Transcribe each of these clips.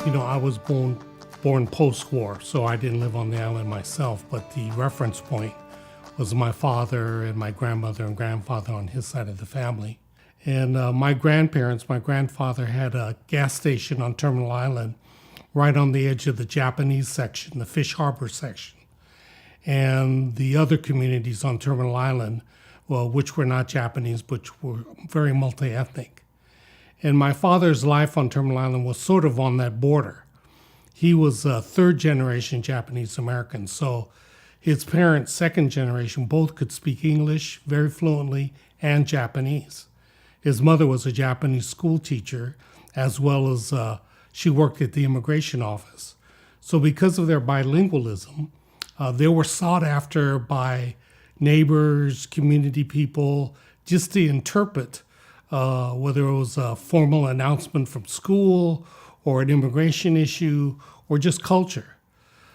I was born post-war, so I didn't live on the island myself, but the reference point was my father and my grandmother and grandfather on his side of the family. And my grandfather had a gas station on Terminal Island right on the edge of the Japanese section, the Fish Harbor section. And the other communities on Terminal Island, well, which were not Japanese, but were very multi-ethnic. And my father's life on Terminal Island was sort of on that border. He was a third-generation Japanese American, so his parents, second generation, both could speak English very fluently and Japanese. His mother was a Japanese school teacher, as well as she worked at the immigration office. So because of their bilingualism, they were sought after by neighbors, community people, just to interpret whether it was a formal announcement from school or an immigration issue or just culture.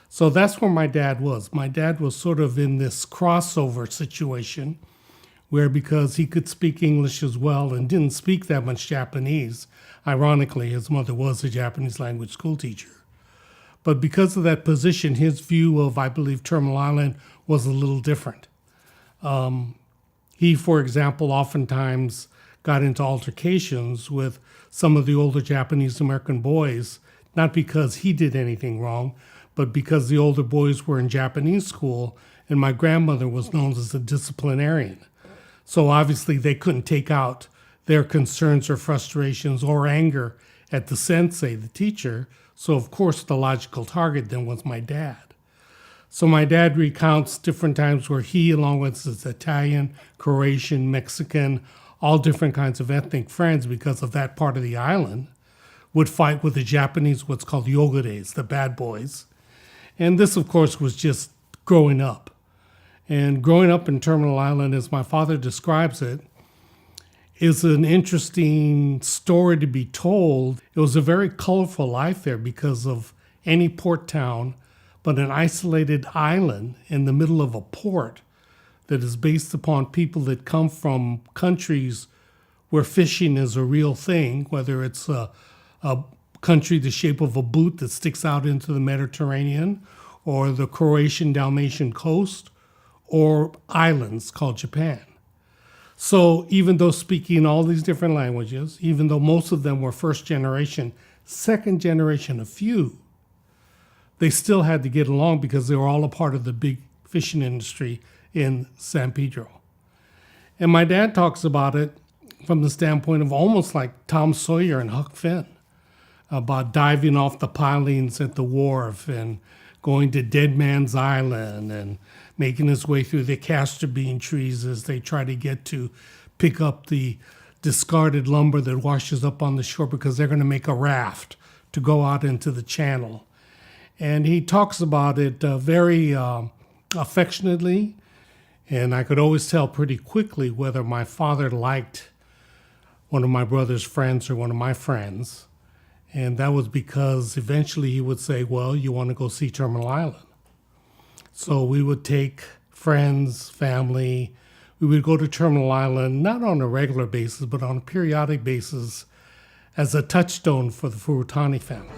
So that's where my dad was. My dad was sort of in this crossover situation where, because he could speak English as well and didn't speak that much Japanese, ironically, his mother was a Japanese language school teacher. But because of that position, his view of, I believe, Terminal Island was a little different. He, for example, oftentimes got into altercations with some of the older Japanese American boys, not because he did anything wrong, but because the older boys were in Japanese school and my grandmother was known as a disciplinarian. So obviously they couldn't take out their concerns or frustrations or anger at the sensei, the teacher. So of course the logical target then was my dad. So my dad recounts different times where he, along with his Italian, Croatian, Mexican, all different kinds of ethnic friends because of that part of the island, would fight with the Japanese, what's called yogeres, the bad boys. And this, of course, was just growing up. And growing up in Terminal Island, as my father describes it, is an interesting story to be told. It was a very colorful life there because of any port town, but an isolated island in the middle of a port that is based upon people that come from countries where fishing is a real thing, whether it's a country the shape of a boot that sticks out into the Mediterranean, or the Croatian Dalmatian coast, or islands called Japan. So even though speaking all these different languages, even though most of them were first generation, second generation, a few, they still had to get along because they were all a part of the big fishing industry in San Pedro. And my dad talks about it from the standpoint of almost like Tom Sawyer and Huck Finn, about diving off the pilings at the wharf and going to Dead Man's Island and making his way through the castor bean trees as they try to get to pick up the discarded lumber that washes up on the shore because they're going to make a raft to go out into the channel. And he talks about it very affectionately, and I could always tell pretty quickly whether my father liked one of my brother's friends or one of my friends. And that was because eventually he would say, well, you want to go see Terminal Island? So we would take friends, family. We would go to Terminal Island, not on a regular basis, but on a periodic basis as a touchstone for the Furutani family.